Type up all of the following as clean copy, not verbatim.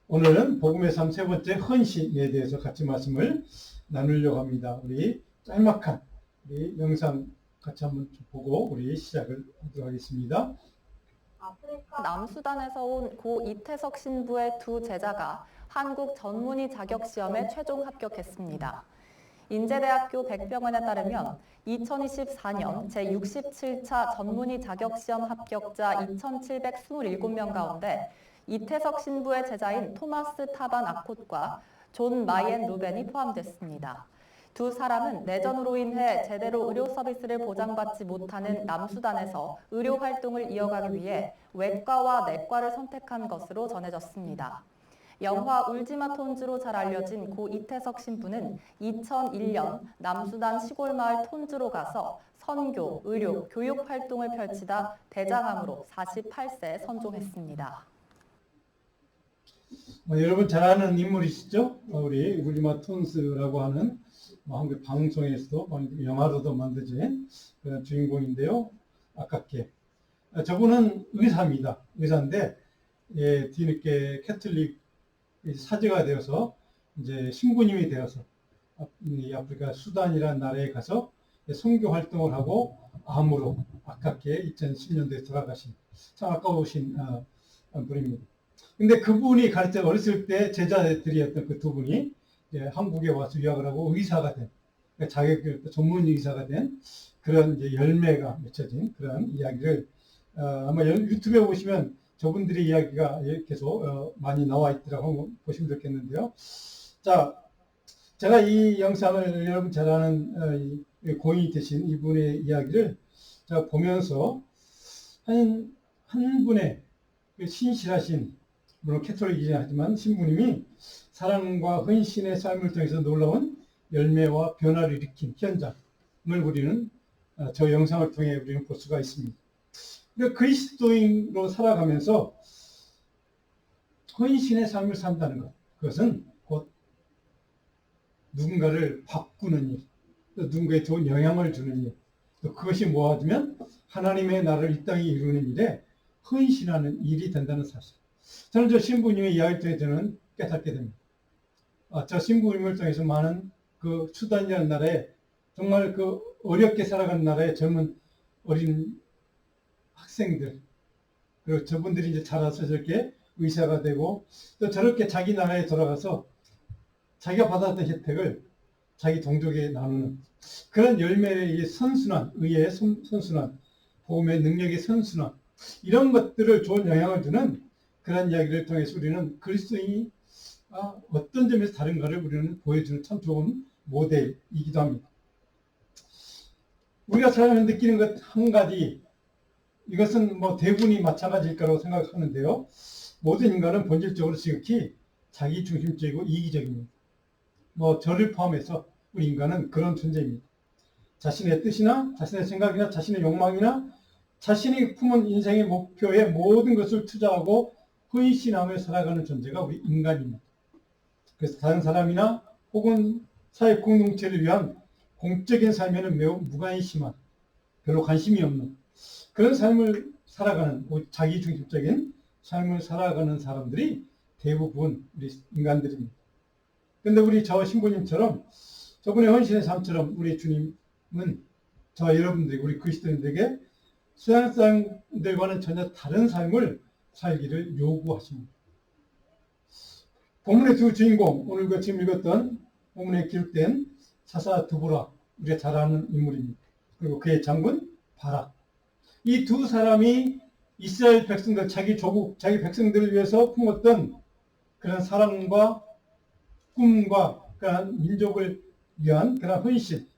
오늘은 복음의 삶 세 번째 헌신에 대해서 같이 말씀을 나누려고 합니다. 우리 짤막한 우리 영상 같이 한번 보고 우리 시작을 하도록 하겠습니다. 남수단에서 온 고 이태석 신부의 두 제자가 한국 전문의 자격시험에 최종 합격했습니다. 인제대학교 백병원에 따르면 2024년 제67차 전문의 자격시험 합격자 2,727명 가운데 이태석 신부의 제자인 토마스 타반 아콧과 존 마이앤 루벤이 포함됐습니다. 두 사람은 내전으로 인해 제대로 의료 서비스를 보장받지 못하는 남수단에서 의료 활동을 이어가기 위해 외과와 내과를 선택한 것으로 전해졌습니다. 영화 울지마 톤즈로 잘 알려진 고 이태석 신부는 2001년 남수단 시골마을 톤즈로 가서 선교, 의료, 교육 활동을 펼치다 대장암으로 48세에 선종했습니다. 여러분 잘 아는 인물이시죠? 우리 울지마 톤즈라고 하는 한국 방송에서도 영화로도 만들어진 그런 주인공인데요. 아깝게 저분은 의사입니다. 의사인데 뒤늦게 캐톨릭 사제가 되어서 이제 신부님이 되어서 아프리카 수단이라는 나라에 가서 선교 활동을 하고 암으로 아깝게 2010년도에 돌아가신 참 아까우신 분입니다. 근데 그분이 어렸을 때 제자들이었던 그 두 분이 한국에 와서 유학을 하고 의사가 된, 자격 전문 의사가 된 그런 이제 열매가 맺혀진 그런 이야기를 아마 유튜브에 보시면 저분들의 이야기가 계속 많이 나와 있더라고 보시면 좋겠는데요. 자, 제가 이 영상을 여러분 잘 아는 고인이 되신 이분의 이야기를 제가 보면서 한 분의 신실하신, 물론 캐톨릭이긴 하지만 신부님이 사랑과 헌신의 삶을 통해서 놀라운 열매와 변화를 일으킨 현장을 우리는 저 영상을 통해 우리는 볼 수가 있습니다. 그러니까 그리스도인으로 살아가면서 헌신의 삶을 산다는 것, 그것은 곧 누군가를 바꾸는 일, 또 누군가에 좋은 영향을 주는 일, 또 그것이 뭐하면 하나님의 나라를 이 땅에 이루는 일에 헌신하는 일이 된다는 사실. 저는 저 신부님의 이야기를 통해 저는 깨닫게 됩니다. 저 신부님을 통해서 많은 그 수단이라는 나라에 정말 그 어렵게 살아가는 나라의 젊은 어린 학생들, 그리고 저분들이 이제 자라서 저렇게 의사가 되고 또 저렇게 자기 나라에 돌아가서 자기가 받았던 혜택을 자기 동족에 나누는 그런 열매의 선순환, 의의 선순환, 복음의 능력의 선순환, 이런 것들을 좋은 영향을 주는 그런 이야기를 통해서 우리는 그리스도인이 어떤 점에서 다른가를 우리는 보여주는 참 좋은 모델이기도 합니다. 우리가 살아가면서 느끼는 것 한 가지, 이것은 뭐 대부분이 마찬가지일 거라고 생각하는데요. 모든 인간은 본질적으로 지극히 자기 중심적이고 이기적입니다. 뭐 저를 포함해서 우리 인간은 그런 존재입니다. 자신의 뜻이나 자신의 생각이나 자신의 욕망이나 자신이 품은 인생의 목표에 모든 것을 투자하고 헌신하며 살아가는 존재가 우리 인간입니다. 그래서 다른 사람이나 혹은 사회 공동체를 위한 공적인 삶에는 매우 무관심한, 별로 관심이 없는 그런 삶을 살아가는, 자기중심적인 삶을 살아가는 사람들이 대부분 우리 인간들입니다. 그런데 우리 저 신부님처럼 저분의 헌신의 삶처럼 우리 주님은 저와 여러분들이 우리 그리스도인들에게 서양 사람들과는 전혀 다른 삶을 살기를 요구하십니다. 본문의 두 주인공, 오늘 지금 읽었던 본문에 기록된 사사 드보라, 우리가 잘 아는 인물입니다. 그리고 그의 장군 바락. 이 두 사람이 이스라엘 백성들, 자기 조국, 자기 백성들을 위해서 품었던 그런 사랑과 꿈과 그런 민족을 위한 그런 헌신,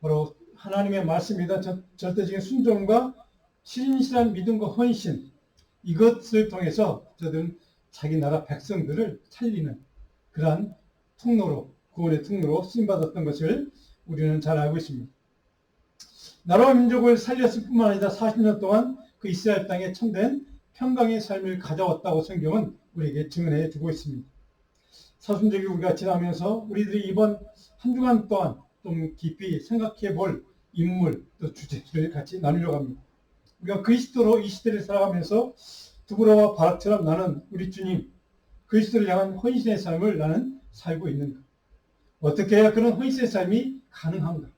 바로 하나님의 말씀이다 절대적인 순종과 신실한 믿음과 헌신, 이것을 통해서 저들은 자기 나라 백성들을 살리는 그러한 통로로, 구원의 통로로 쓰임받았던 것을 우리는 잘 알고 있습니다. 나라와 민족을 살렸을 뿐만 아니라 40년 동안 그 이스라엘 땅에 참된 평강의 삶을 가져왔다고 성경은 우리에게 증언해 주고 있습니다. 사순절기 우리가 지나면서 우리들이 이번 한 주간 동안 좀 깊이 생각해 볼 인물 또 주제를 같이 나누려고 합니다. 우리가 그리스도로 이 시대를 살아가면서 드보라와 바락처럼 나는 우리 주님 그리스도를 향한 헌신의 삶을 나는 살고 있는가? 어떻게 해야 그런 헌신의 삶이 가능한가?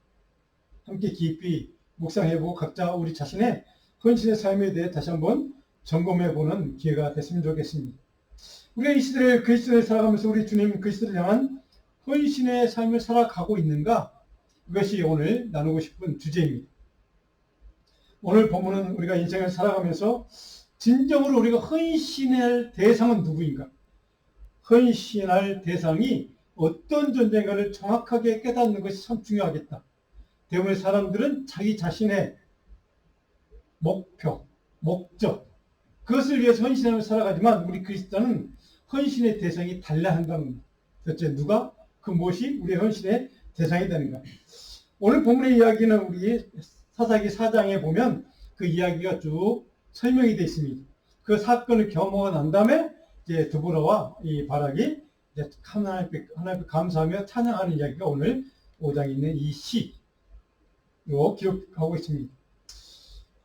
함께 깊이 묵상해보고 각자 우리 자신의 헌신의 삶에 대해 다시 한번 점검해보는 기회가 됐으면 좋겠습니다. 우리가 이 시대를 그리스도를 살아가면서 우리 주님 그리스도를 향한 헌신의 삶을 살아가고 있는가? 이것이 오늘 나누고 싶은 주제입니다. 오늘 본문은 우리가 인생을 살아가면서 진정으로 우리가 헌신할 대상은 누구인가? 헌신할 대상이 어떤 존재인가를 정확하게 깨닫는 것이 참 중요하겠다. 대부분의 사람들은 자기 자신의 목표, 목적, 그것을 위해서 헌신하며 살아가지만 우리 그리스도는 헌신의 대상이 달라야 한다는 겁니다. 도대체 누가 그 무엇이 우리의 헌신의 대상이 되는가? 오늘 본문의 이야기는 우리 사사기 4장에 보면 그 이야기가 쭉 설명이 되어 있습니다. 그 사건을 경험하고 난 다음에 이제 드보라와 이 바락이 이제 하나님 앞에 감사하며 찬양하는 이야기가 오늘 5장에 있는 이 시로 기록하고 있습니다.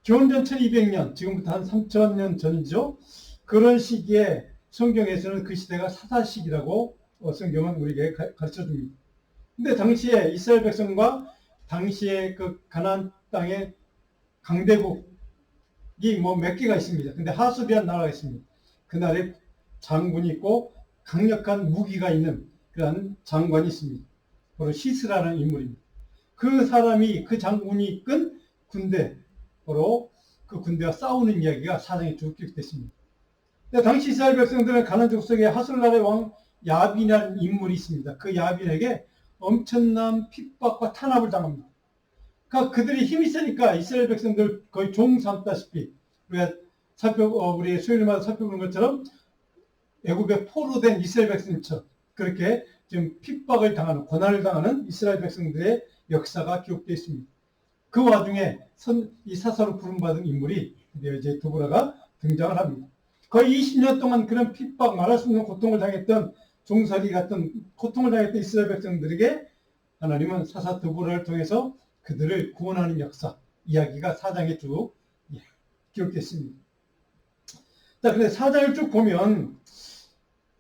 기원전 1200년, 지금부터 한 3000년 전이죠. 그런 시기에 성경에서는 그 시대가 사사시기라고 성경은 우리에게 가르쳐 줍니다. 근데 당시에 이스라엘 백성과 당시에 그 가나안 땅의 강대국이 뭐 몇 개가 있습니다. 근데 하수비한 나라가 있습니다. 그날에 장군이 있고 강력한 무기가 있는 그런 장관이 있습니다. 바로 시스라는 인물입니다. 그 사람이 그 장군이 이끈 군대, 바로 그 군대와 싸우는 이야기가 사장에 쭉 기록됐습니다. 당시 이스라엘 백성들은 가나안 족속에 하솔날의 왕 야빈이라는 인물이 있습니다. 그 야빈에게 엄청난 핍박과 탄압을 당합니다. 그러니까 그들이 힘이 세니까 이스라엘 백성들 거의 종 삼다시피 우리가 우리 수요일마다 살펴보는 것처럼 애굽에 포로된 이스라엘 백성처럼 그렇게 지금 핍박을 당하는, 고난을 당하는 이스라엘 백성들의 역사가 기록되어 있습니다. 그 와중에 이 사사로 부름받은 인물이 이제 드보라가 등장을 합니다. 거의 20년 동안 그런 핍박, 말할 수 없는 고통을 당했던 종살이 같은 고통을 당했던 이스라엘 백성들에게 하나님은 사사 드보라를 통해서 그들을 구원하는 역사, 이야기가 4장에 쭉 기록됐습니다. 자, 근데 4장을 쭉 보면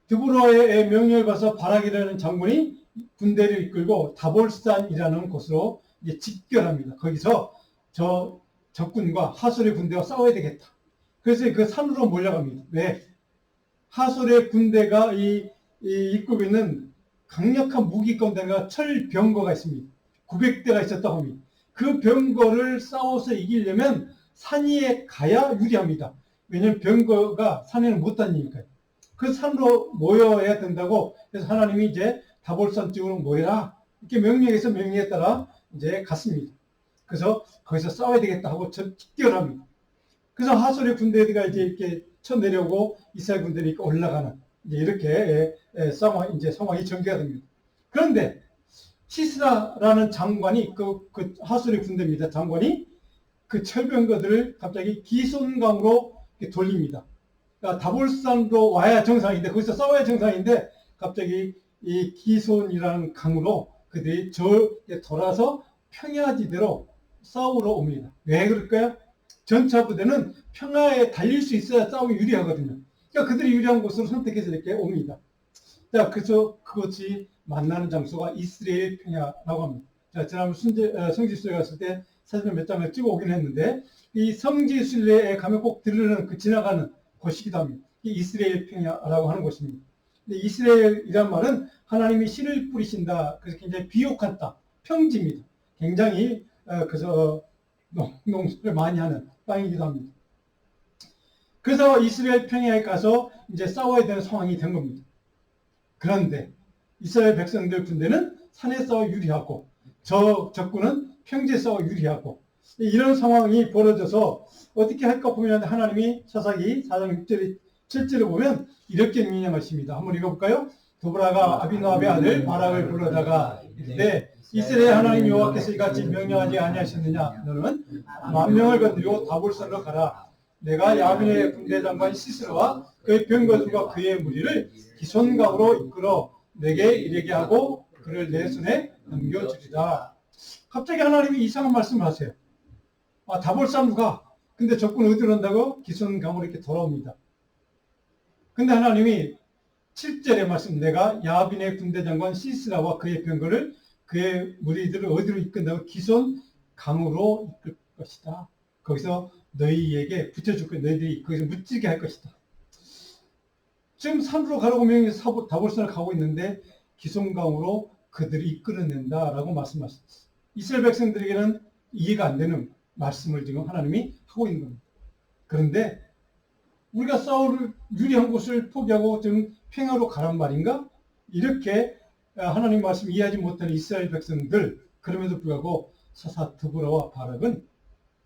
드보라의 명령을 받아서 바락이라는 장군이 군대를 이끌고 다볼산이라는 곳으로 이제 집결합니다. 거기서 저 적군과 하솔의 군대와 싸워야 되겠다. 그래서 그 산으로 몰려갑니다. 왜? 하솔의 군대가 이끌고 있는 강력한 무기 가운데가 철병거가 있습니다. 900대가 있었다고 합니다. 그 병거를 싸워서 이기려면 산 위에 가야 유리합니다. 왜냐하면 병거가 산에는 못 다니니까요. 그 산으로 모여야 된다고 그래서 하나님이 이제 다볼산 쪽으로 모여라 이렇게 명령에 따라 이제 갔습니다. 그래서 거기서 싸워야 되겠다 하고 집결합니다. 그래서 하솔의 군대가 이제 이렇게 쳐내려오고 이스라엘 군대가 올라가는 이제 이렇게 상황이 전개가 됩니다. 그런데 시스라라는 장관이 그 하솔의 군대입니다. 장관이 그 철병거들을 갑자기 기손강으로 돌립니다. 그러니까 다볼산으로 와야 정상인데 거기서 싸워야 정상인데 갑자기 이 기손이라는 강으로 그들이 돌아서 평야지대로 싸우러 옵니다. 왜 그럴까요? 전차 부대는 평야에 달릴 수 있어야 싸움이 유리하거든요. 그러니까 그들이 유리한 곳으로 선택해서 이렇게 옵니다. 자, 그래서 그것이 만나는 장소가 이스라엘 평야라고 합니다. 자, 지난번 성지순례 갔을 때 사진을 몇 장을 찍어 오긴 했는데 이 성지순례에 가면 꼭 들르는 그 지나가는 곳이기도 합니다. 이 이스라엘 평야라고 하는 곳입니다. 근데 이스라엘이란 말은 하나님이 씨를 뿌리신다. 그래서 굉장히 비옥한 땅, 평지입니다. 굉장히 그래서 농사를 많이 하는 땅이기도 합니다. 그래서 이스라엘 평야에 가서 이제 싸워야 되는 상황이 된 겁니다. 그런데 이스라엘 백성들 군대는 산에 싸워 유리하고 저 적군은 평지에 싸워 유리하고 이런 상황이 벌어져서 어떻게 할까 보면 하나님이 사사기 4장 6절에 7절을 보면 이렇게 명령하십니다. 한번 읽어볼까요? 드보라가 아비노압의 아들 바락을 불러다가 이르되 이스라엘 하나님 여호와께서 이같이 명령하지 아니하셨느냐 너는 10,000명을 건드리고 다볼산으로 가라. 내가 야빈의 군대 장관 시스라와 그의 병거들과 그의 무리를 기손강으로 이끌어 내게 이르게 하고 그를 내 손에 넘겨주리라. 갑자기 하나님이 이상한 말씀을 하세요. 다볼산 누가? 근데 적군 어디로 온다고? 기손강으로 이렇게 돌아옵니다. 근데 하나님이 7절의 말씀, 내가 야빈의 군대장관 시스라와 그의 병거를 그의 무리들을 어디로 이끈다고 기손 강으로 이끌 것이다. 거기서 너희에게 붙여줄 거야. 너희들이 거기서 묻지게 할 것이다. 지금 산으로 가라고 명해서 다볼산을 가고 있는데 기손강으로 그들이 이끌어낸다라고 말씀하셨어요. 이스라엘 백성들에게는 이해가 안 되는 말씀을 지금 하나님이 하고 있는 겁니다. 그런데 우리가 싸울 유리한 곳을 포기하고 지금 평화로 가란 말인가? 이렇게 하나님 말씀 이해하지 못하는 이스라엘 백성들, 그럼에도 불구하고 사사 드보라와 바락은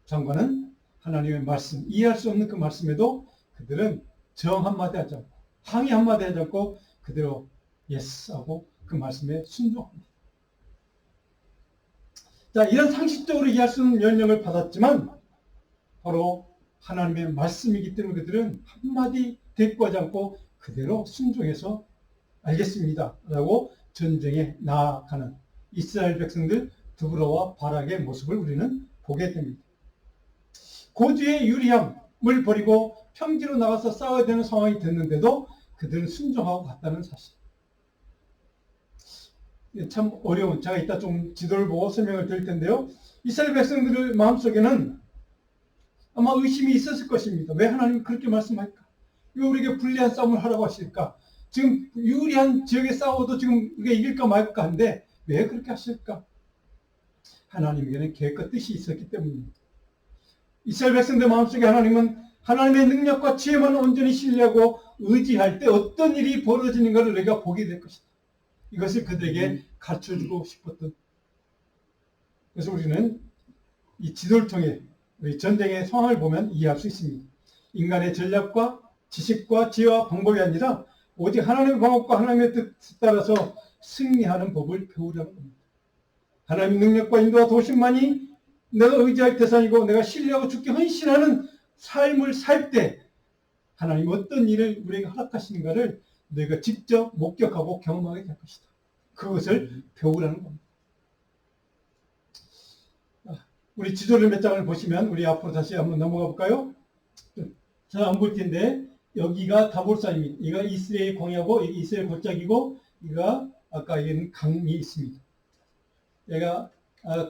장관은 하나님의 말씀, 이해할 수 없는 그 말씀에도 그들은 정 한마디 하지 않고 항의 한마디 하지 않고 그대로 예스 하고 그 말씀에 순종합니다. 자, 이런 상식적으로 이해할 수 없는 명령을 받았지만 바로 하나님의 말씀이기 때문에 그들은 한마디 대꾸하지 않고 그대로 순종해서 알겠습니다 라고 전쟁에 나아가는 이스라엘 백성들 드보라와 바락의 모습을 우리는 보게 됩니다. 고지의 유리함을 버리고 평지로 나가서 싸워야 되는 상황이 됐는데도 그들은 순종하고 갔다는 사실. 참 어려운, 제가 이따 좀 지도를 보고 설명을 드릴 텐데요. 이스라엘 백성들의 마음속에는 아마 의심이 있었을 것입니다. 왜 하나님이 그렇게 말씀할까? 왜 우리에게 불리한 싸움을 하라고 하실까? 지금 유리한 지역에 싸워도 지금 우리가 이길까 말까 한데 왜 그렇게 하실까? 하나님에게는 계획과 뜻이 있었기 때문입니다. 이스라엘 백성들 마음속에 하나님은 하나님의 능력과 지혜만 온전히 신뢰하고 의지할 때 어떤 일이 벌어지는가를 우리가 보게 될 것이다. 이것을 그들에게 가르쳐주고 싶었던. 그래서 우리는 이 지도를 통해 우리 전쟁의 상황을 보면 이해할 수 있습니다. 인간의 전략과 지식과 지혜와 방법이 아니라 오직 하나님의 방법과 하나님의 뜻에 따라서 승리하는 법을 배우려는 겁니다. 하나님의 능력과 인도와 도심만이 내가 의지할 대상이고 내가 신뢰하고 죽게 헌신하는 삶을 살 때 하나님 어떤 일을 우리에게 허락하시는가를 너희가 직접 목격하고 경험하게 될 것이다. 그것을 배우라는 겁니다. 우리 지도를 몇 장을 보시면 우리 앞으로 다시 한번 넘어가 볼까요? 잘 안 볼 텐데 여기가 다볼산입니다. 이가 이스라엘 광야고 여기 이스라엘 골짜기고 이가 아까 얘기한 강이 있습니다. 얘가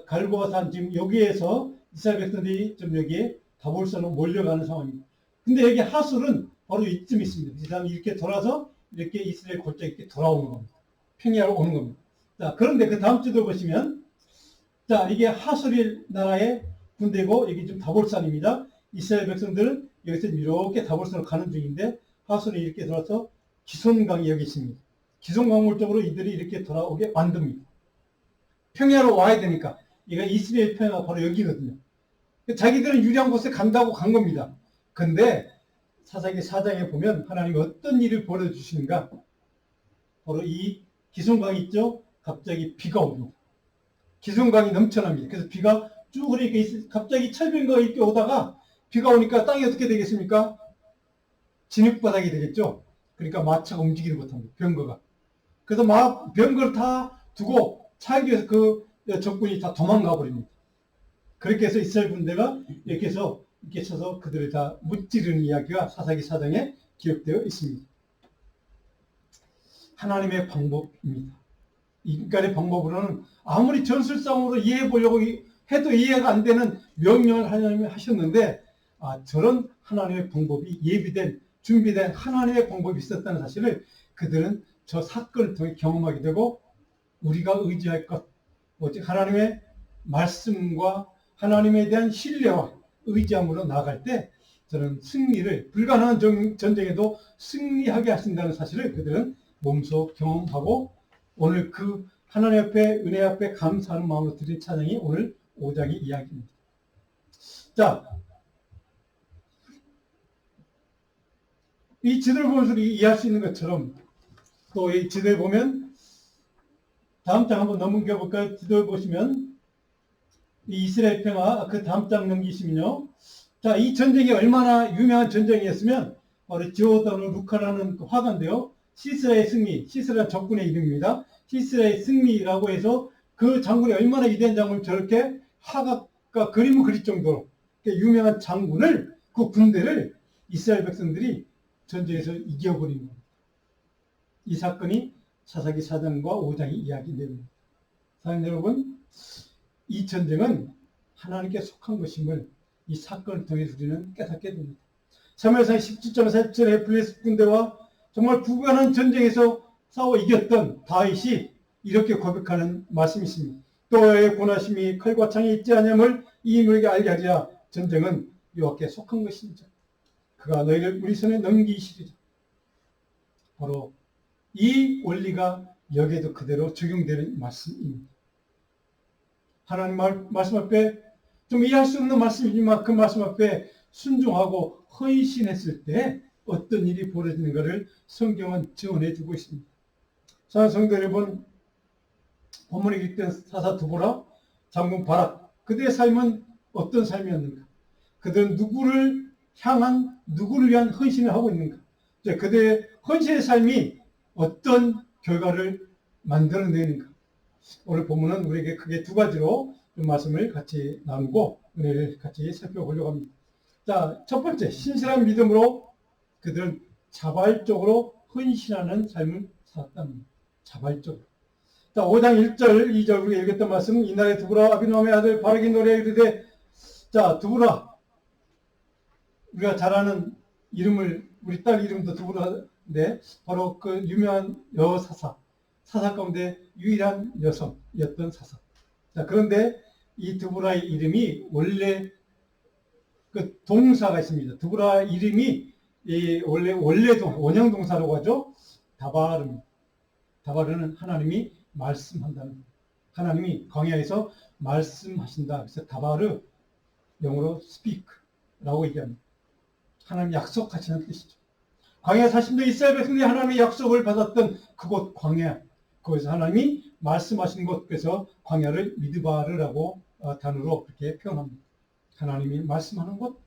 갈보아산 지금 여기에서 이스라엘 백성들이 좀 여기에 다볼산으로 몰려가는 상황입니다. 근데 여기 하술은 바로 이쯤 있습니다. 그 다음에 이렇게 돌아서 이렇게 이스라엘 골짜기 이렇게 돌아오는 겁니다. 평야로 오는 겁니다. 자, 그런데 그 다음 주도 보시면 자, 이게 하술의 나라의 군대고 여기 지금 다볼산입니다. 이스라엘 백성들은 여기서 이렇게 다볼산으로 가는 중인데 하술이 이렇게 돌아서 기손강이 여기 있습니다. 기손강물 쪽으로 이들이 이렇게 돌아오게 만듭니다. 평야로 와야 되니까. 이거 이스라엘 평야가 바로 여기거든요. 자기들은 유리한 곳에 간다고 간 겁니다. 근데 사사기 4장에 보면 하나님이 어떤 일을 벌여주시는가? 바로 이 기손강이 있죠? 갑자기 비가 옵니다. 기손강이 넘쳐납니다. 그래서 비가 쭉 이렇게 갑자기 철병거가 이렇게 오다가 비가 오니까 땅이 어떻게 되겠습니까? 진흙바닥이 되겠죠? 그러니까 마차가 움직이지 못합니다. 병거가. 그래서 병거를 다 두고 차기 위해서 그 적군이 다 도망가 버립니다. 그렇게 해서 이스라엘 군대가 이렇게 해서 이렇게 쳐서 그들을 다 무찌르는 이야기가 사사기 4장에 기록되어 있습니다. 하나님의 방법입니다. 인간의 방법으로는 아무리 전술상으로 이해해 보려고 해도 이해가 안 되는 명령을 하나님이 하셨는데 저런 하나님의 방법이 예비된 준비된 하나님의 방법이 있었다는 사실을 그들은 저 사건을 통해 경험하게 되고 우리가 의지할 것 오직 하나님의 말씀과 하나님에 대한 신뢰와 의지함으로 나아갈 때 저는 승리를 불가능한 전쟁에도 승리하게 하신다는 사실을 그들은 몸소 경험하고 오늘 그 하나님 앞에 은혜 앞에 감사하는 마음으로 드린 찬양이 오늘 5장의 이야기입니다. 자, 이 지도를 보면서 이해할 수 있는 것처럼 또 이 지도를 보면 다음 장 한번 넘겨볼까요? 지도를 보시면 이 이스라엘 평화 그 다음 장 넘기시면요. 자, 이 전쟁이 얼마나 유명한 전쟁이었으면 바로 지오다노 루카라는 그 화가인데요. 시스라의 승리, 시스라 적군의 이름입니다. 시스라의 승리라고 해서 그 장군이 얼마나 위대한 장군을 저렇게 화가가 그림을 그릴 정도로 유명한 장군을 그 군대를 이스라엘 백성들이 전쟁에서 이겨버린 겁니다. 이 사건이 사사기 4장과 5장의 이야기 내용입니다. 사랑하는 여러분, 이 전쟁은 하나님께 속한 것임을 이 사건을 통해 우리는 깨닫게 됩니다. 사무엘상 17장 4절에 블레셋 군대와 정말 부관한 전쟁에서 싸워 이겼던 다윗이 이렇게 고백하는 말씀이 있습니다. 또 너의 권하심이 칼과 창이 있지 않음을 이 인물에게 알게 하리라. 전쟁은 여호와께 속한 것이니라. 그가 너희를 우리 손에 넘기시리라. 바로 이 원리가 여기에도 그대로 적용되는 말씀입니다. 하나님 말씀 앞에 좀 이해할 수 없는 말씀이지만 그 말씀 앞에 순종하고 헌신했을 때 어떤 일이 벌어지는 것을 성경은 전해주고 있습니다. 사랑하는 성도 여러분, 본문에 기록된 사사 드보라, 장군 바락, 그들의 삶은 어떤 삶이었는가? 그들은 누구를 위한 헌신을 하고 있는가? 그들의 헌신의 삶이 어떤 결과를 만들어내는가? 오늘 본문은 우리에게 크게 두 가지로 좀 말씀을 같이 나누고 은혜를 같이 살펴보려고 합니다. 자, 첫 번째, 신실한 믿음으로 그들은 자발적으로 헌신하는 삶을 살았다는 겁니다. 자발적으로. 자, 5장 1절, 2절 우리가 읽었던 말씀은 이날에 드보라 아비노함의 아들 바락이 노래에 이르되, 자, 드보라, 우리가 잘 아는 이름을, 우리 딸 이름도 드보라인데 바로 그 유명한 여사사 가운데 유일한 여성이었던 사사. 자, 그런데 이 드보라의 이름이 원래 그 동사가 있습니다. 드보라 이름이 원래 원형 동사라고 하죠. 다바르입니다. 다바르는 하나님이 말씀한다는 겁니다. 하나님이 광야에서 말씀하신다. 그래서 다바르, 영어로 speak라고 얘기합니다. 하나님 약속하시는 뜻이죠. 광야 40년 이스라엘 백성들이 하나님의 약속을 받았던 그곳 광야, 거기서 하나님이 말씀하신 곳, 그래서 광야를 미드바르라고 단어로 그렇게 표현합니다. 하나님이 말씀하는 곳,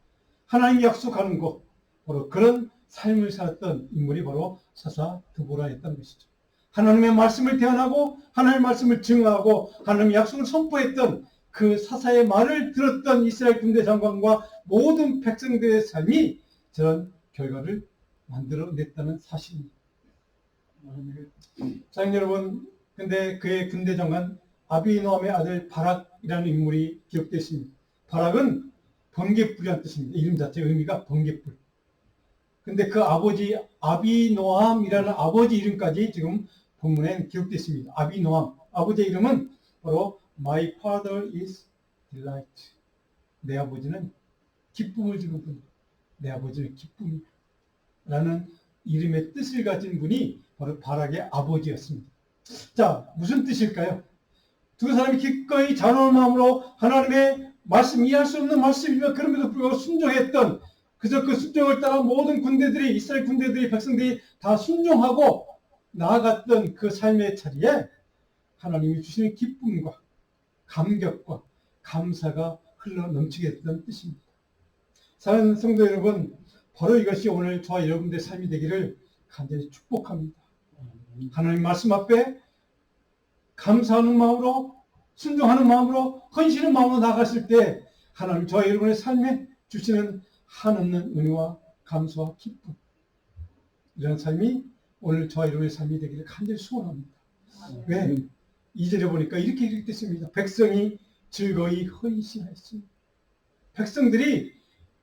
하나님이 약속하는 곳, 바로 그런 삶을 살았던 인물이 바로 사사 드보라였던 것이죠. 하나님의 말씀을 대언하고 하나님의 말씀을 증언하고 하나님의 약속을 선포했던 그 사사의 말을 들었던 이스라엘 군대 장관과 모든 백성들의 삶이 저런 결과를 만들어냈다는 사실입니다. 사랑하는 여러분, 근데 그의 군대 장관 아비노함의 아들 바락이라는 인물이 기록되어 있습니다. 바락은 번개불이라는 뜻입니다. 이름 자체의 의미가 번개불. 근데 그 아버지 아비노함이라는 아버지 이름까지 지금 본문에 기록되어 있습니다. 아비노함, 아버지의 이름은 바로 My father is delight. 내 아버지는 기쁨을 주는 분이다. 내 아버지는 기쁨이다. 라는 이름의 뜻을 가진 분이 바로 바락의 아버지였습니다. 자, 무슨 뜻일까요? 두 사람이 기꺼이 자원한 마음으로 하나님의 말씀, 이해할 수 없는 말씀이지만 그럼에도 불구하고 순종했던, 그저 그 순종을 따라 모든 군대들이, 이스라엘 군대들이, 백성들이 다 순종하고 나아갔던 그 삶의 자리에 하나님이 주시는 기쁨과 감격과 감사가 흘러 넘치게 됐던 뜻입니다. 사랑하는 성도 여러분, 바로 이것이 오늘 저와 여러분들의 삶이 되기를 간절히 축복합니다. 하나님 말씀 앞에 감사하는 마음으로, 순종하는 마음으로, 헌신의 마음으로 나아갔을 때 하나님 저와 여러분의 삶에 주시는 한없는 은혜와 감사와 기쁨, 이런 삶이 오늘 저와 여러분의 삶이 되기를 간절히 소원합니다. 왜? 2절에 보니까 이렇게 기록됐습니다. 백성이 즐거이 헌신하였습니다. 백성들이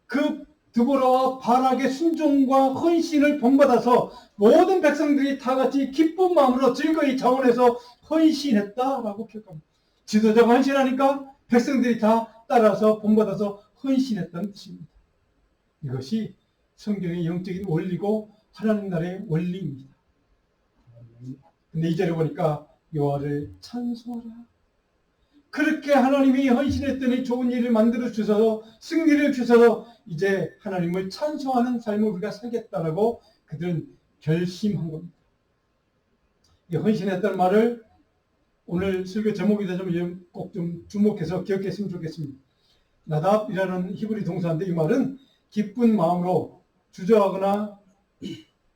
그 드보라와 바락의 순종과 헌신을 본받아서 모든 백성들이 다 같이 기쁜 마음으로 즐거이 자원해서 헌신했다라고 기록합니다. 지도자가 헌신하니까 백성들이 다 따라서 본받아서 헌신했다는 뜻입니다. 이것이 성경의 영적인 원리고 하나님 나라의 원리입니다. 근데 2절에 보니까 여호와를 찬송하라. 그렇게 하나님이 헌신했더니 좋은 일을 만들어 주셔서 승리를 주셔서 이제 하나님을 찬송하는 삶을 우리가 살겠다라고 그들은 결심한 겁니다. 이 헌신했다는 말을 오늘 설교 제목에다 꼭 좀 주목해서 기억했으면 좋겠습니다. 나답이라는 히브리 동사인데 이 말은 기쁜 마음으로 주저하거나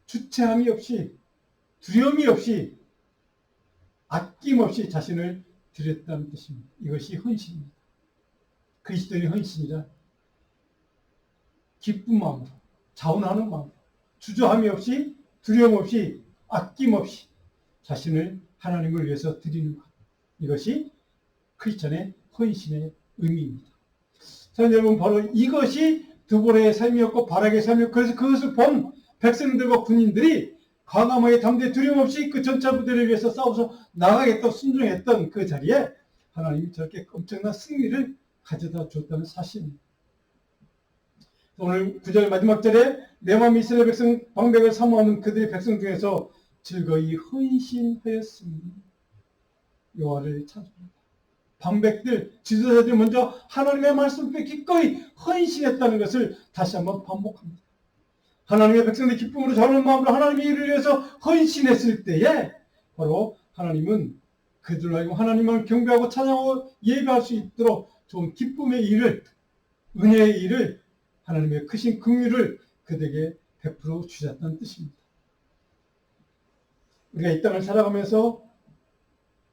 주체함이 없이 두려움이 없이 아낌없이 자신을 드렸다는 뜻입니다. 이것이 헌신입니다. 그리스도의 헌신이라 기쁜 마음으로, 자원하는 마음으로, 주저함이 없이 두려움 없이 아낌없이 자신을 하나님을 위해서 드리는 것. 이것이 크리스천의 헌신의 의미입니다. 자, 여러분, 바로 이것이 드보라의 삶이었고 바락의 삶이었고, 그래서 그것을 본 백성들과 군인들이 과감하게 담대히 두려움 없이 그 전차 부대를 위해서 싸워서 나가겠다고 순종했던 그 자리에 하나님이 저렇게 엄청난 승리를 가져다 줬다는 사실입니다. 오늘 9절 마지막 절에 내 마음 이스라엘 백성 방백을 사모하는 그들의 백성 중에서 즐거이 헌신하였으니 여호와를 찬송합니다. 방백들, 지도자들이 먼저 하나님의 말씀에 기꺼이 헌신했다는 것을 다시 한번 반복합니다. 하나님의 백성들이 기쁨으로 전하는 마음으로 하나님의 일을 위해서 헌신했을 때에 바로 하나님은 그들로 하여금 하나님을 경배하고 찬양하고 예배할 수 있도록 좋은 기쁨의 일을, 은혜의 일을, 하나님의 크신 긍휼을 그들에게 베풀어 주셨다는 뜻입니다. 우리가 이 땅을 살아가면서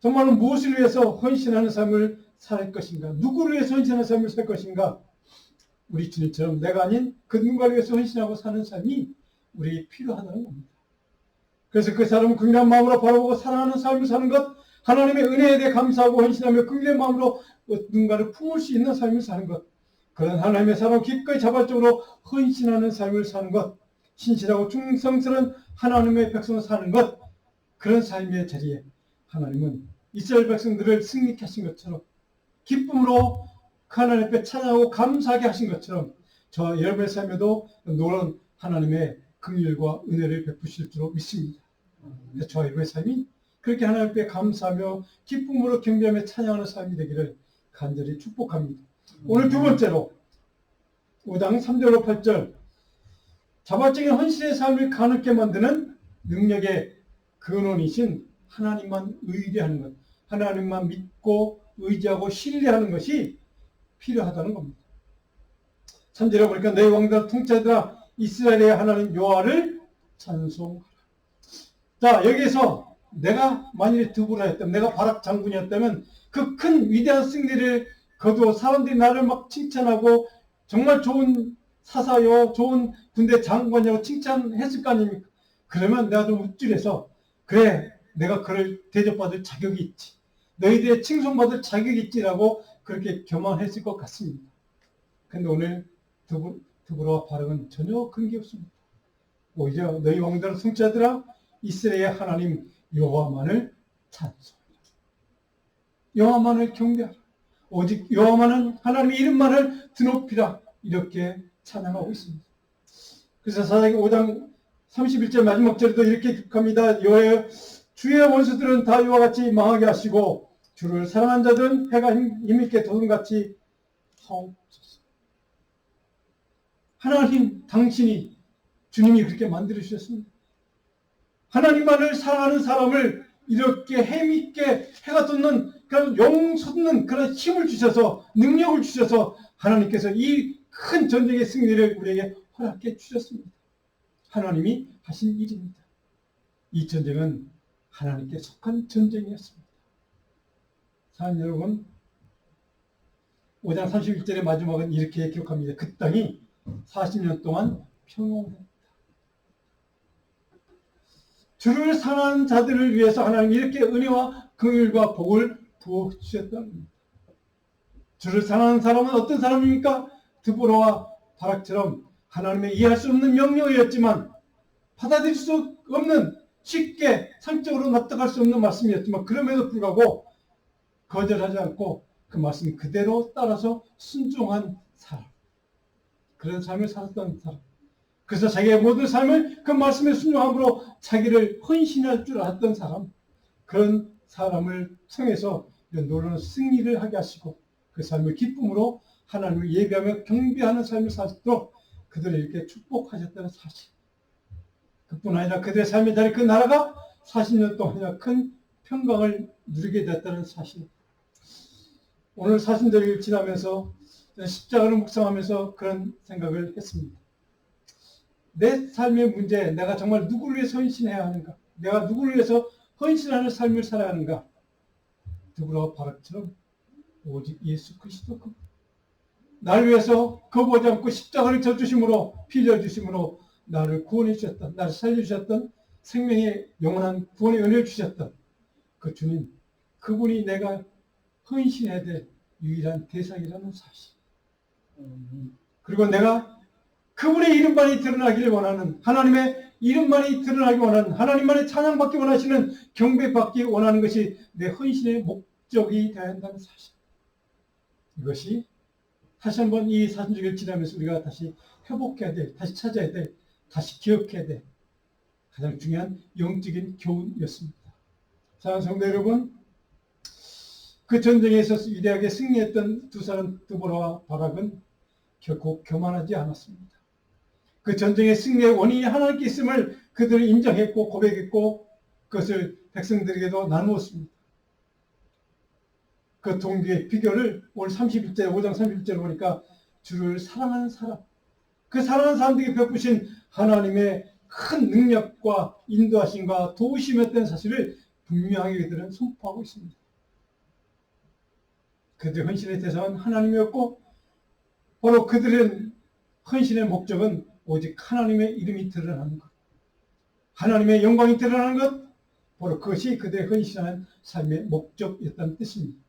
정말로 무엇을 위해서 헌신하는 삶을 살 것인가? 누구를 위해서 헌신하는 삶을 살 것인가? 우리 주님처럼 내가 아닌 그 누군가를 위해서 헌신하고 사는 삶이 우리에게 필요하다는 겁니다. 그래서 그 사람은 긍휼한 마음으로 바라보고 사랑하는 삶을 사는 것, 하나님의 은혜에 대해 감사하고 헌신하며 긍휼한 마음으로 누군가를 품을 수 있는 삶을 사는 것, 그런 하나님의 사람 기꺼이 자발적으로 헌신하는 삶을 사는 것, 신실하고 충성스러운 하나님의 백성을 사는 것, 그런 삶의 자리에 하나님은 이스라엘 백성들을 승리케 하신 것처럼 기쁨으로 하나님 앞에 찬양하고 감사하게 하신 것처럼 저 여러분의 삶에도 놀라운 하나님의 긍휼과 은혜를 베푸실 줄 믿습니다. 저 여러분의 삶이 그렇게 하나님 앞에 감사하며 기쁨으로 경배하며 찬양하는 삶이 되기를 간절히 축복합니다. 오늘 두 번째로 5장 3절로 8절 자발적인 헌신의 삶을 가능케 만드는 능력의 근원이신 하나님만 의뢰하는 것, 하나님만 믿고 의지하고 신뢰하는 것이 필요하다는 겁니다. 3절에 보니까 너희 왕들 통치하더라 이스라엘의 하나님 여호와를 찬송하라. 자, 여기에서 내가 만일에 드보라였다면, 내가 바락 장군이었다면 그 큰 위대한 승리를 거두어 사람들이 나를 막 칭찬하고 정말 좋은 사사요, 좋은 군대 장관이라고 칭찬했을 거 아닙니까? 그러면 내가 좀 우쭐해서 그래, 내가 그를 대접받을 자격이 있지, 너희들의 칭송받을 자격이 있지라고 그렇게 교만했을 것 같습니다. 근데 오늘 드보라와 바락은 전혀 그런 게 없습니다. 오히려 너희 왕들은 통치하더라 이스라엘의 하나님 여호와만을 찬송하라. 여호와만을 경배하라. 오직 여호와만은 하나님의 이름만을 드높이라. 이렇게 찬양하고 있습니다. 그래서 사사기 5장 31절 마지막 절에도 이렇게 기록합니다. 주의 원수들은 다 이와 같이 망하게 하시고 주를 사랑한 자들은 해가 힘있게 돋음같이 하옵소서. 하나님, 당신이 주님이 그렇게 만들어 주셨습니다. 하나님만을 사랑하는 사람을 이렇게 해밌게 해가 돋는 그런 용솟는 그런 힘을 주셔서, 능력을 주셔서 하나님께서 이 큰 전쟁의 승리를 우리에게 허락해 주셨습니다. 하나님이 하신 일입니다. 이 전쟁은 하나님께 속한 전쟁이었습니다. 사랑하는 여러분, 5장 31절의 마지막은 이렇게 기록합니다. 그 땅이 40년 동안 평온했다. 주를 사랑하는 자들을 위해서 하나님이 이렇게 은혜와 긍휼과 복을 부어주셨다는 겁니다. 주를 사랑하는 사람은 어떤 사람입니까? 드보라와 바락처럼 하나님의 이해할 수 없는 명령이었지만, 받아들일 수 없는, 쉽게 상적으로 납득할 수 없는 말씀이었지만, 그럼에도 불구하고 거절하지 않고 그 말씀 그대로 따라서 순종한 사람, 그런 삶을 살았던 사람, 그래서 자기의 모든 삶을 그 말씀에 순종함으로 자기를 헌신할 줄 알았던 사람, 그런 사람을 통해서 놀라운 승리를 하게 하시고 그 삶을 기쁨으로 하나님을 예배하며 경배하는 삶을 사도록 그들을 이렇게 축복하셨다는 사실, 그뿐 아니라 그들의 삶의 자리, 그 나라가 40년 동안이나 큰 평강을 누리게 됐다는 사실. 오늘 사순절을 지나면서 십자가를 묵상하면서 그런 생각을 했습니다. 내 삶의 문제, 내가 정말 누구를 위해서 헌신해야 하는가? 내가 누구를 위해서 헌신하는 삶을 살아야 하는가? 드보라와 바락처럼 오직 예수 그리스도 나를 위해서 거부하지 않고 십자가를 져주심으로, 피 흘려주심으로 나를 구원해 주셨던, 나를 살려주셨던, 생명의 영원한 구원의 은혜를 주셨던 그 주님, 그분이 내가 헌신해야 될 유일한 대상이라는 사실. 그리고 내가 그분의 이름만이 드러나기를 원하는, 하나님의 이름만이 드러나기 원하는, 하나님만의 찬양받기 원하시는, 경배받기 원하는 것이 내 헌신의 목적이 되어야 한다는 사실. 이것이 다시 한번 이 사순절을 지나면서 우리가 다시 회복해야 될, 다시 찾아야 될, 다시 기억해야 될 가장 중요한 영적인 교훈이었습니다. 사랑하는 성도 여러분, 그 전쟁에 있어서 위대하게 승리했던 두 사람 드보라와 바락은 결코 교만하지 않았습니다. 그 전쟁의 승리의 원인이 하나님께 있음을 그들은 인정했고 고백했고 그것을 백성들에게도 나누었습니다. 그 동기의 비결을 오늘 31절, 5장 31절을 보니까 주를 사랑하는 사람, 그 사랑하는 사람들에게 베푸신 하나님의 큰 능력과 인도하심과 도우심이었다는 사실을 분명하게 그들은 선포하고 있습니다. 그들의 헌신의 대상은 하나님이었고 바로 그들의 헌신의 목적은 오직 하나님의 이름이 드러나는 것, 하나님의 영광이 드러나는 것, 바로 그것이 그들의 헌신한 삶의 목적이었다는 뜻입니다.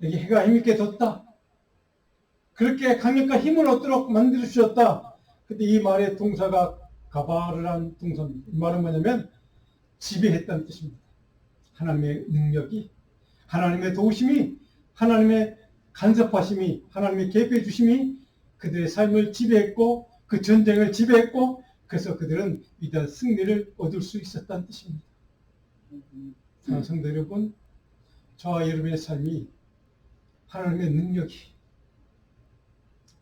여기 해가 힘있게 뒀다. 그렇게 강력한 힘을 얻도록 만들어 주셨다. 근데 이 말의 동사가 가바르라는 동사입니다. 이 말은 뭐냐면 지배했다는 뜻입니다. 하나님의 능력이, 하나님의 도우심이, 하나님의 간섭하심이, 하나님의 개입해 주심이 그들의 삶을 지배했고 그 전쟁을 지배했고 그래서 그들은 위대한 승리를 얻을 수 있었다는 뜻입니다. 사랑하는 성도 여러분, 저와 여러분의 삶이 하나님의 능력이,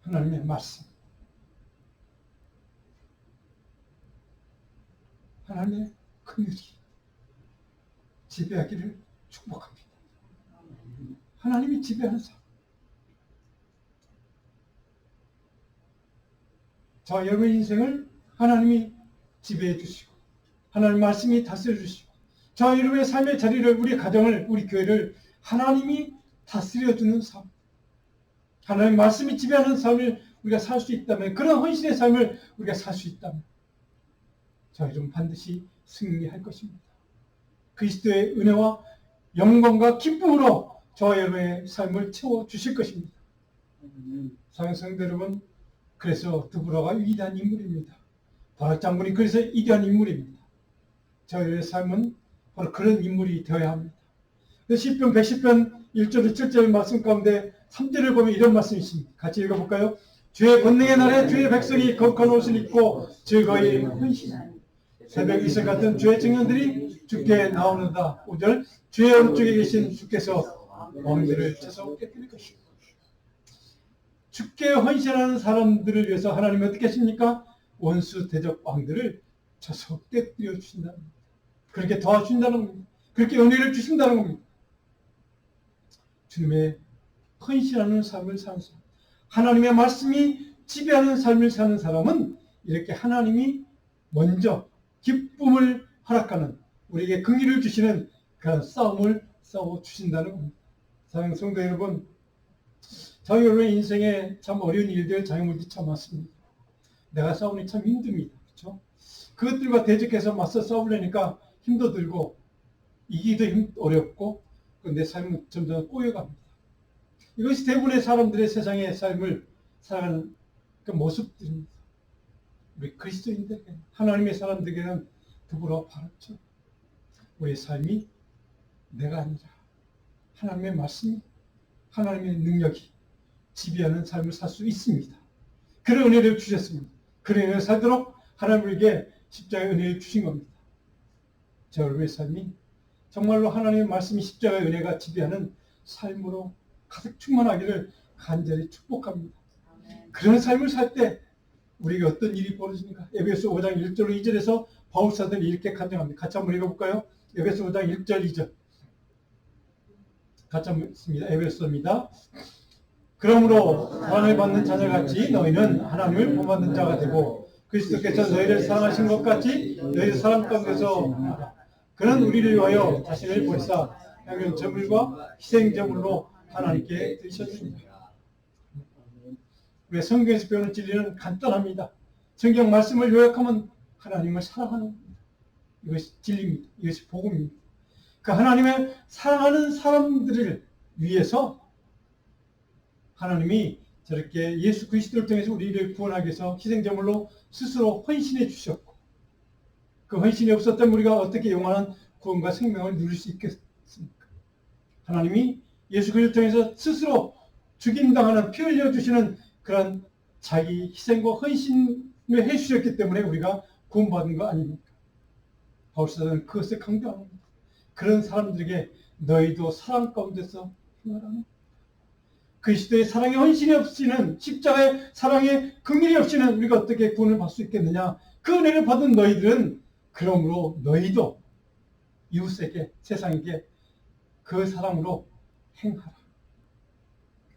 하나님의 말씀, 하나님의 긍휼이 지배하기를 축복합니다. 하나님이 지배하는 삶. 저와 여러분의 인생을 하나님이 지배해 주시고 하나님 말씀이 다스려 주시고 저와 여러분의 삶의 자리를, 우리 가정을, 우리 교회를 하나님이 다스려주는 삶, 하나님 말씀이 지배하는 삶을 우리가 살 수 있다면, 그런 헌신의 삶을 우리가 살 수 있다면 저희는 반드시 승리할 것입니다. 그리스도의 은혜와 영광과 기쁨으로 저와 여러분의 삶을 채워주실 것입니다. 사랑하는 성도 여러분, 그래서 드보라가 위대한 인물입니다. 바락 장군이 그래서 위대한 인물입니다. 저희의 삶은 바로 그런 인물이 되어야 합니다. 시편 110편 1절 7절 말씀 가운데 3절을 보면 이런 말씀이 있습니다. 같이 읽어볼까요? 주의 권능의 날에 주의 백성이 거룩한 옷을 입고 즐거이 헌신하니 새벽 이슬 같은 주의 청년들이 주께 나오는다. 5절 주의 오른쪽에 계신 주께서 왕들을 쳐서 깨뜨릴 것이고, 주께 헌신하는 사람들을 위해서 하나님이 어떻게 하십니까? 원수 대적 왕들을 쳐서 깨뜨려 주신다는 겁니다. 그렇게 도와주신다는 겁니다. 그렇게 은혜를 주신다는 겁니다. 주님의 헌신하는 삶을 사는 사람, 하나님의 말씀이 지배하는 삶을 사는 사람은 이렇게 하나님이 먼저 기쁨을 허락하는, 우리에게 긍휼을 주시는 그런 싸움을 싸워주신다는 겁니다. 사랑하는 성도 여러분, 저희 여러분의 인생에 참 어려운 일들, 장애물들이 참 많습니다. 내가 싸우니 참 힘듭니다. 그렇죠? 그것들과 대적해서 맞서 싸우려니까 힘도 들고 이기도 어렵고 내 삶은 점점 꼬여갑니다. 이것이 대부분의 사람들의 세상의 삶을 살아가는 그 모습들입니다. 우리 그리스도인들에게, 하나님의 사람들에게는 더불어 바랐죠. 우리의 삶이 내가 아니라 하나님의 말씀이, 하나님의 능력이 지배하는 삶을 살 수 있습니다. 그런 은혜를 주셨습니다. 그런 은혜를 살도록 하나님에게 십자가의 은혜를 주신 겁니다. 저 여러분의 삶이 정말로 하나님의 말씀이, 십자가의 은혜가 지배하는 삶으로 가득 충만하기를 간절히 축복합니다. 그런 삶을 살 때 우리에게 어떤 일이 벌어집니까? 에베소 5장 1절로 2절에서 바울 사도는 이렇게 간증합니다. 같이 한번 읽어볼까요? 에베소 5장 1절 2절 같이 한번 읽습니다. 에베소입니다. 그러므로 사랑을 받는 자녀같이 너희는 하나님을 본받는 자가 되고 그리스도께서 너희를 사랑하신 것 같이 너희를 사랑 가운데서 그는 우리를 위하여 자신을 버리사 향연 제물과 희생제물로 하나님께 드리셨습니다. 왜 성경에서 배우는 진리는 간단합니다. 성경 말씀을 요약하면 하나님을 사랑하는 겁니다. 이것이 진리입니다. 이것이 복음입니다. 그 하나님의 사랑하는 사람들을 위해서 하나님이 저렇게 예수 그리스도를 통해서 우리를 구원하기 위해서 희생제물로 스스로 헌신해 주셨고, 그 헌신이 없었다면 우리가 어떻게 영원한 구원과 생명을 누릴 수 있겠습니까? 하나님이 예수 그리스도를 통해서 스스로 죽임당하는, 피 흘려주시는 그런 자기 희생과 헌신을 해주셨기 때문에 우리가 구원받은 거 아닙니까? 바울사도는 그것을 강조합니다. 그런 사람들에게 너희도 사랑 가운데서 행하라는, 그리스도의 사랑의 헌신이 없이는, 십자가의 사랑의 긍휼이 없이는 우리가 어떻게 구원을 받을 수 있겠느냐. 그 은혜를 받은 너희들은 그러므로 너희도 이웃에게, 세상에게 그 사랑으로 행하라.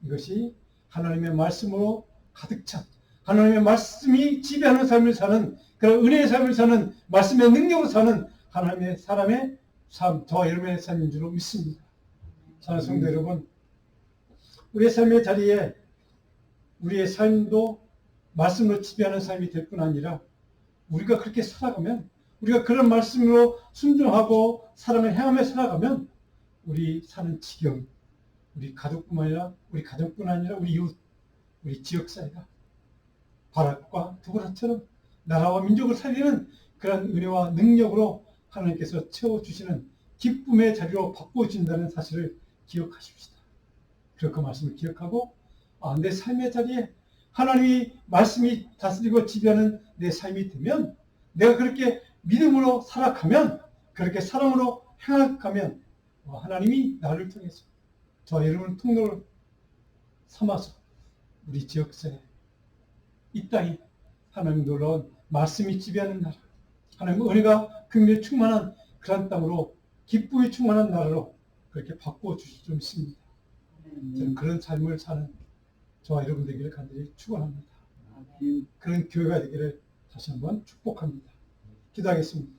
이것이 하나님의 말씀으로 가득 찬, 하나님의 말씀이 지배하는 삶을 사는, 그런 은혜의 삶을 사는, 말씀의 능력으로 사는 하나님의 사람의 삶, 저와 여러분의 삶인 줄 믿습니다. 사랑하는 성도 여러분, 우리의 삶의 자리에 우리의 삶도 말씀으로 지배하는 삶이 될 뿐 아니라 우리가 그렇게 살아가면, 우리가 그런 말씀으로 순종하고 사랑을 행하며 살아가면 우리 사는 지경, 우리 가족뿐만 아니라, 우리 가정뿐 아니라 우리 이웃, 우리 지역사회가 바락과 두고라처럼 나라와 민족을 살리는 그런 은혜와 능력으로 하나님께서 채워주시는 기쁨의 자리로 바꿔주신다는 사실을 기억하십시다. 그리고 그 말씀을 기억하고, 내 삶의 자리에 하나님이 말씀이 다스리고 지배하는 내 삶이 되면, 내가 그렇게 믿음으로 살아가면, 그렇게 사랑으로 행하가면 하나님이 나를 통해서 저와 여러분을 통로를 삼아서 우리 지역사회, 이 땅에 하나님 놀라운 말씀이 지배하는 나라, 하나님 은혜가 긍휼이 충만한 그런 땅으로, 기쁨이 충만한 나라로 그렇게 바꿔주실 줄 믿습니다. 저는 그런 삶을 사는 저와 여러분 되기를 간절히 축원합니다. 그런 교회가 되기를 다시 한번 축복합니다. 기도하겠습니다.